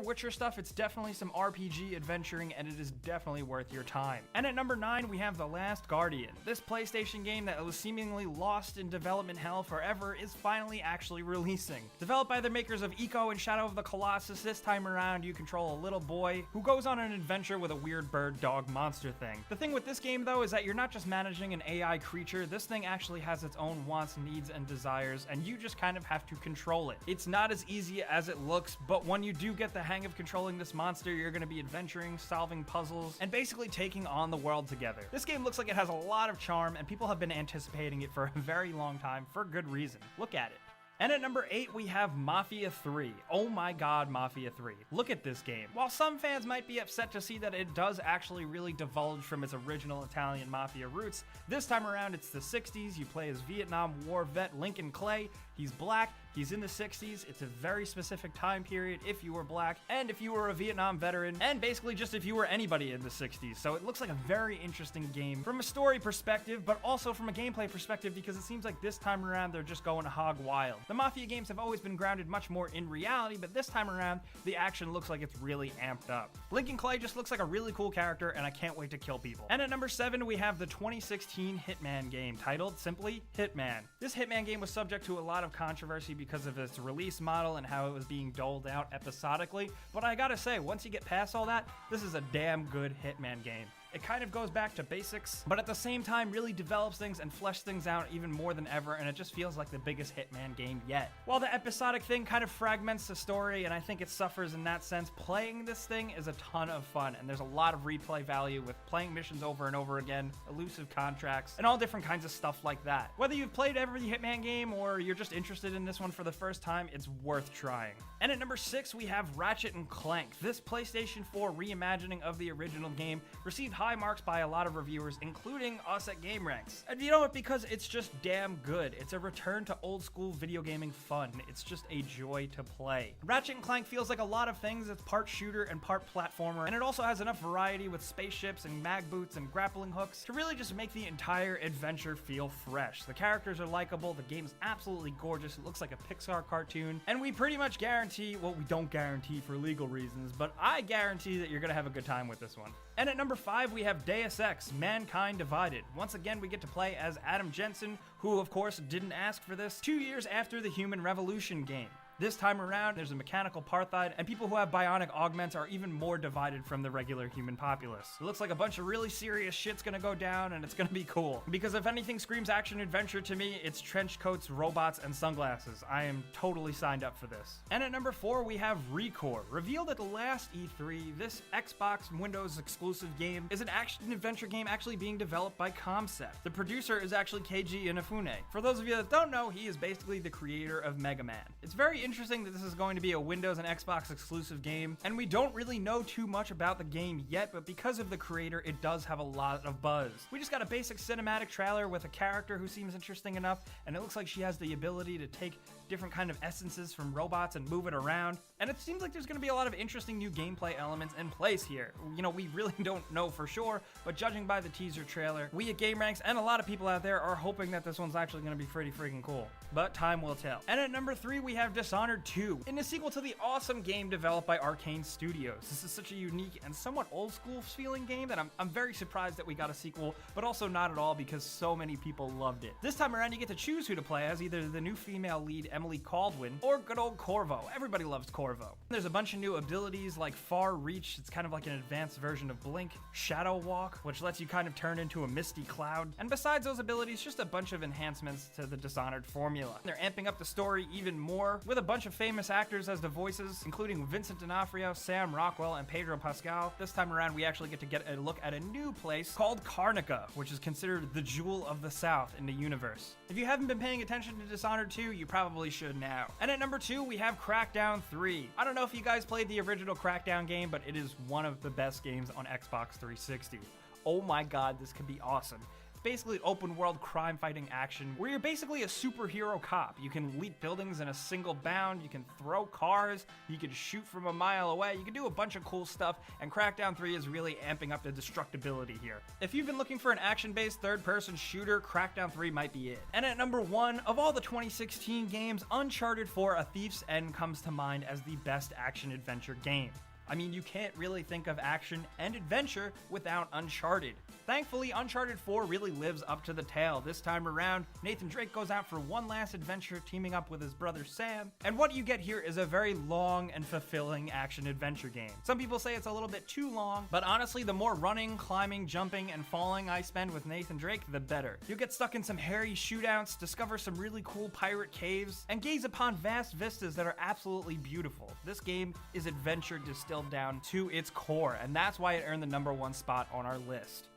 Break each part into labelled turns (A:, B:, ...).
A: Witcher stuff, it's definitely some RPG adventuring, and it is definitely worth your time. And at number 9, we have The Last Guardian. This PlayStation game that was seemingly lost in development hell forever is finally actually releasing. Developed by the makers of Ico and Shadow of the Colossus, this time around you control a little boy who goes on an adventure with a weird bird dog monster thing. The thing with this game though is that you're not just managing an AI creature, this thing actually has its own wants, needs, and desires, and you just kind of have to control it. It's not as easy as it looks, but when you do get the hang of controlling this monster, you're going to be adventuring, solving puzzles, and basically taking on the world together. This game looks like it has a lot of charm, and people have been anticipating it for a very long time for good reason. Look at it. And at number 8, we have Mafia 3. Oh my god, Mafia 3. Look at this game. While some fans might be upset to see that it does actually really divulge from its original Italian Mafia roots, this time around it's the 60s, you play as Vietnam War vet Lincoln Clay, he's black, he's in the 60s, it's a very specific time period if you were black, and if you were a Vietnam veteran, and basically just if you were anybody in the 60s. So it looks like a very interesting game from a story perspective, but also from a gameplay perspective, because it seems like this time around they're just going hog wild. The Mafia games have always been grounded much more in reality, but this time around, the action looks like it's really amped up. Lincoln Clay just looks like a really cool character, and I can't wait to kill people. And at number 7, we have the 2016 Hitman game, titled simply Hitman. This Hitman game was subject to a lot of controversy because of its release model and how it was being doled out episodically, but I gotta say, once you get past all that, this is a damn good Hitman game. It kind of goes back to basics, but at the same time really develops things and fleshes things out even more than ever, and it just feels like the biggest Hitman game yet. While the episodic thing kind of fragments the story, and I think it suffers in that sense, playing this thing is a ton of fun, and there's a lot of replay value with playing missions over and over again, elusive contracts, and all different kinds of stuff like that. Whether you've played every Hitman game or you're just interested in this one for the first time, it's worth trying. And at number 6, we have Ratchet & Clank. This PlayStation 4 reimagining of the original game received high marks by a lot of reviewers, including us at GameRanks. And you know what? Because it's just damn good. It's a return to old school video gaming fun. It's just a joy to play. Ratchet & Clank feels like a lot of things. It's part shooter and part platformer, and it also has enough variety with spaceships and mag boots and grappling hooks to really just make the entire adventure feel fresh. The characters are likable, the game's absolutely gorgeous, it looks like a Pixar cartoon, and we pretty much guarantee, well, we don't guarantee for legal reasons, but I guarantee that you're gonna have a good time with this one. And at number 5, we have Deus Ex: Mankind Divided. Once again, we get to play as Adam Jensen, who of course didn't ask for this, 2 years after the Human Revolution game. This time around, there's a mechanical apartheid, and people who have bionic augments are even more divided from the regular human populace. It looks like a bunch of really serious shit's gonna go down, and it's gonna be cool. Because if anything screams action-adventure to me, it's trench coats, robots, and sunglasses. I am totally signed up for this. And at number 4, we have ReCore. Revealed at the last E3, this Xbox Windows exclusive game is an action-adventure game actually being developed by Concept. The producer is actually Keiji Inafune. For those of you that don't know, he is basically the creator of Mega Man. It's very interesting that this is going to be a Windows and Xbox exclusive game, and we don't really know too much about the game yet, but because of the creator, it does have a lot of buzz. We just got a basic cinematic trailer with a character who seems interesting enough, and it looks like she has the ability to take different kind of essences from robots and move it around, and it seems like there's going to be a lot of interesting new gameplay elements in place here. You know, we really don't know for sure, but judging by the teaser trailer, we at GameRanks and a lot of people out there are hoping that this one's actually going to be pretty freaking cool. But time will tell. And at number 3, we have Dishonored 2, in a sequel to the awesome game developed by Arcane Studios. This is such a unique and somewhat old school feeling game that I'm very surprised that we got a sequel, but also not at all because so many people loved it. This time around, you get to choose who to play as, either the new female lead Emily Caldwin or good old Corvo. Everybody loves Corvo. There's a bunch of new abilities like Far Reach, it's kind of like an advanced version of Blink, Shadow Walk, which lets you kind of turn into a misty cloud, and besides those abilities, just a bunch of enhancements to the Dishonored formula. They're amping up the story even more with a bunch of famous actors as the voices, including Vincent D'Onofrio, Sam Rockwell, and Pedro Pascal. This time around, we actually get a look at a new place called Karnaca, which is considered the jewel of the South in the universe. If you haven't been paying attention to Dishonored 2, you probably should now. And at number 2, we have Crackdown 3. I don't know if you guys played the original Crackdown game, but it is one of the best games on Xbox 360. Oh my god, this could be awesome. basically open world crime fighting action where you're basically a superhero cop. You can leap buildings in a single bound, you can throw cars, you can shoot from a mile away, you can do a bunch of cool stuff, and Crackdown 3 is really amping up the destructibility here. If you've been looking for an action-based third-person shooter, Crackdown 3 might be it. And at number 1, of all the 2016 games, Uncharted 4: A Thief's End comes to mind as the best action-adventure game. I mean, you can't really think of action and adventure without Uncharted. Thankfully, Uncharted 4 really lives up to the tale. This time around, Nathan Drake goes out for one last adventure, teaming up with his brother Sam. And what you get here is a very long and fulfilling action-adventure game. Some people say it's a little bit too long, but honestly, the more running, climbing, jumping, and falling I spend with Nathan Drake, the better. You'll get stuck in some hairy shootouts, discover some really cool pirate caves, and gaze upon vast vistas that are absolutely beautiful. This game is adventure distilled down to its core, and that's why it earned the number 1 spot on our list.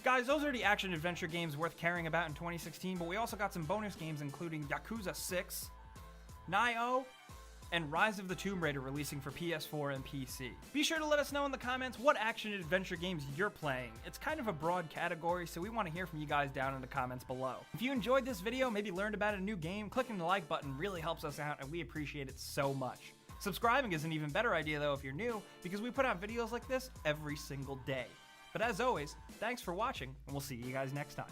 A: Guys, those are the action-adventure games worth caring about in 2016, but we also got some bonus games including Yakuza 6, Nioh, and Rise of the Tomb Raider releasing for PS4 and PC. Be sure to let us know in the comments what action-adventure games you're playing. It's kind of a broad category, so we want to hear from you guys down in the comments below. If you enjoyed this video, maybe learned about a new game, clicking the like button really helps us out, and we appreciate it so much. Subscribing is an even better idea though if you're new, because we put out videos like this every single day. But as always, thanks for watching, and we'll see you guys next time.